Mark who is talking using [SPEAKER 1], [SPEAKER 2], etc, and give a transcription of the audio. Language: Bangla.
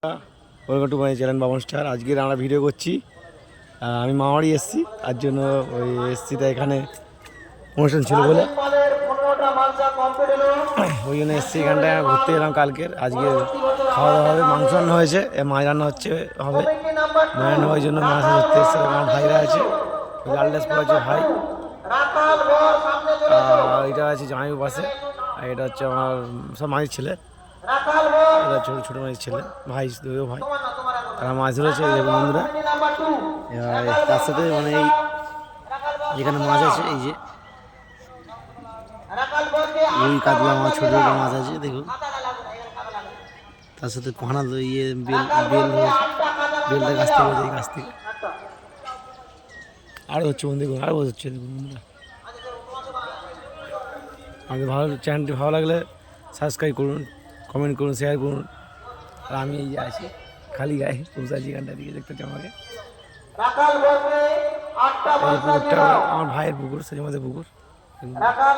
[SPEAKER 1] Welcome to my channel Baban star. আজকে আমরা ভিডিও করছি। আমি মামাবাড়ি এসেছি, তার জন্য ওই এসছি, তাই এখানে অনুষ্ঠান ছিল বলে ওই জন্য এসছি। এখানটায় ঘুরতে এলাম কালকের। আজকে খাওয়া দাওয়া হবে, মাংস রান্না হয়েছে, মাছ রান্না হবে নয়ন হওয়ার জন্য মাছ ধরতে এসছে। আমার ভাইরা আছে, লাল ড্রেস পরে আছে ভাই, এটা আছে জামাইয়ের পাশে, আর এটা হচ্ছে আমার সব মায়ের ছেলে, এটা ছোটো ছোটো মায়ের ছেলে, ভাই দুটো ভাই, তারা মাছ ধরেছে এই বন্ধুরা। তার সাথে মানে এই যেখানে মাছ আছে, এই যে ওই কাতলা মাছ, ছোটো ছোটো মাছ আছে দেখুন। তার সাথে পানা ইয়ে বেল হয়েছে, বেলটা গাছ থেকে হয়েছে, এই গাছ থেকে আরও হচ্ছে বন্ধু, দেখুন আরও হচ্ছে দেখুন বন্ধুরা। আমাদের চ্যানেলটি ভালো লাগলে সাবস্ক্রাইব করুন, কমেন্ট করুন, শেয়ার করুন। আর আমি এই যে আছি খালি গায়ে পৌঁছাচ্ছি, গানটা দিকে দেখতে হচ্ছে আমাকে। পুকুরটা আমার ভাইয়ের পুকুর, সেই মধ্যে পুকুর।